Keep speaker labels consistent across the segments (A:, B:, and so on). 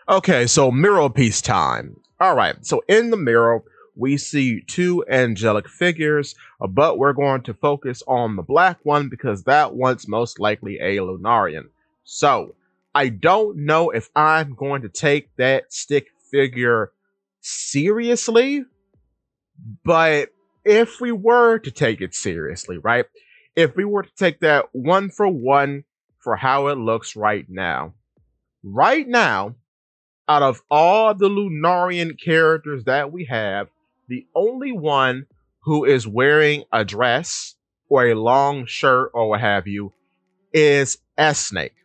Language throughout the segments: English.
A: Okay, so mural piece time. All right, so in the mural, we see two angelic figures, but we're going to focus on the black one because that one's most likely a Lunarian. So I don't know if I'm going to take that stick figure seriously, but if we were to take it seriously, right? If we were to take that one for how it looks right now, out of all the Lunarian characters that we have, the only one who is wearing a dress or a long shirt or what have you is S Snake.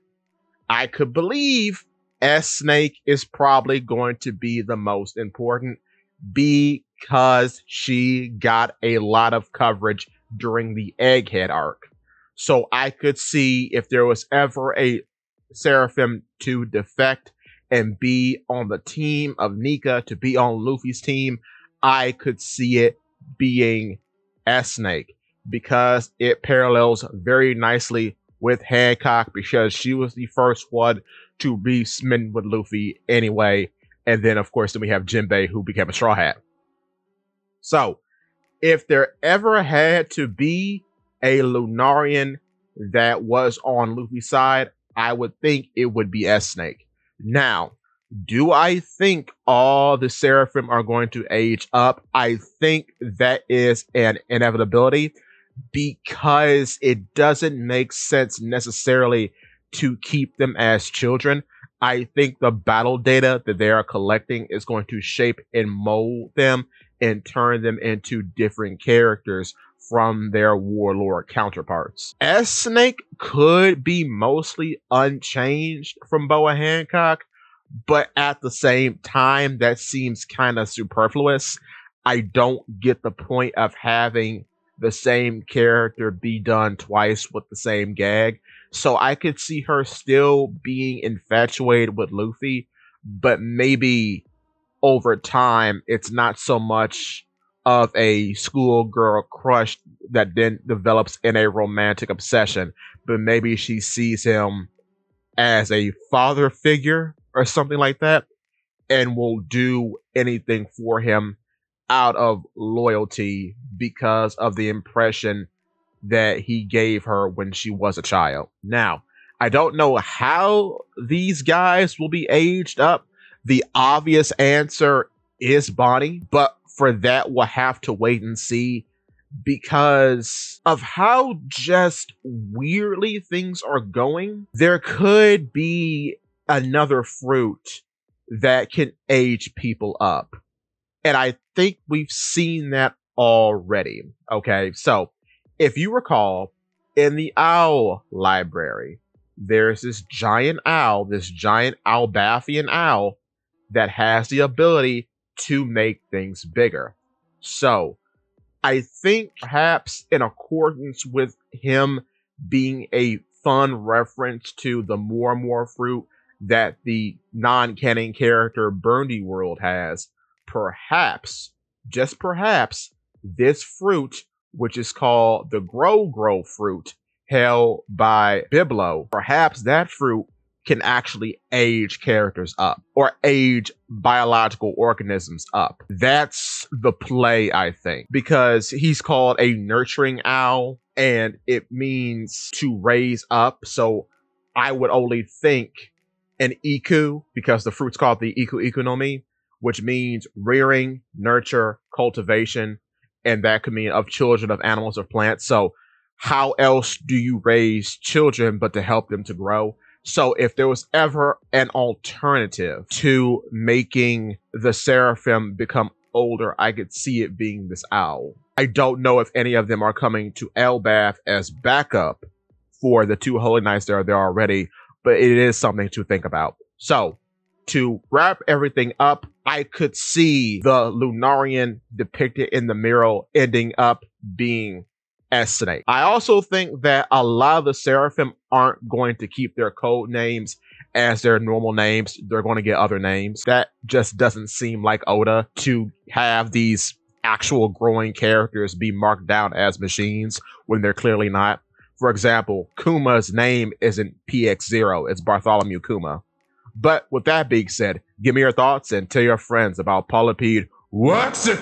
A: I could believe S Snake is probably going to be the most important because she got a lot of coverage during the Egghead arc. So I could see if there was ever a Seraphim to defect and be on the team of Nika to be on Luffy's team, I could see it being S Snake because it parallels very nicely with Hancock because she was the first one to be smitten with Luffy anyway. And then, of course, then we have Jinbei who became a Straw Hat. So, if there ever had to be a Lunarian that was on Luffy's side, I would think it would be S Snake. Now, do I think all the Seraphim are going to age up? I think that is an inevitability because it doesn't make sense necessarily to keep them as children. I think the battle data that they are collecting is going to shape and mold them and turn them into different characters from their warlord counterparts. S Snake could be mostly unchanged from Boa Hancock, but at the same time, that seems kind of superfluous. I don't get the point of having the same character be done twice with the same gag. So I could see her still being infatuated with Luffy, but maybe over time, it's not so much of a schoolgirl crush that then develops in a romantic obsession, but maybe she sees him as a father figure or something like that and will do anything for him out of loyalty because of the impression that he gave her when she was a child. Now, I don't know how these guys will be aged up. The obvious answer is Bonnie, but for that, we'll have to wait and see because of how just weirdly things are going. There could be another fruit that can age people up. And I think we've seen that already. Okay, so if you recall, in the owl library, there's this giant Albathian owl that has the ability to make things bigger. So I think perhaps in accordance with him being a fun reference to the more fruit that the non-canon character Burndy World has, perhaps, just perhaps, this fruit, which is called the Grow fruit, held by Biblo, perhaps that fruit can actually age characters up or age biological organisms up. That's the play, I think, because he's called a nurturing owl and it means to raise up. So I would only think an Iku, because the fruit's called the Iku Ikunomi, which means rearing, nurture, cultivation, and that could mean of children of animals or plants. So how else do you raise children but to help them to grow? So if there was ever an alternative to making the Seraphim become older, I could see it being this owl. I don't know if any of them are coming to Elbath as backup for the two Holy Knights that are there already, but it is something to think about. So to wrap everything up, I could see the Lunarian depicted in the mural ending up being S Snake. I also think that a lot of the Seraphim aren't going to keep their code names as their normal names. They're going to get other names. That just doesn't seem like Oda to have these actual growing characters be marked down as machines when they're clearly not. For example, Kuma's name isn't PX0, it's Bartholomew Kuma. But with that being said, give me your thoughts and tell your friends about Polypede. What's it?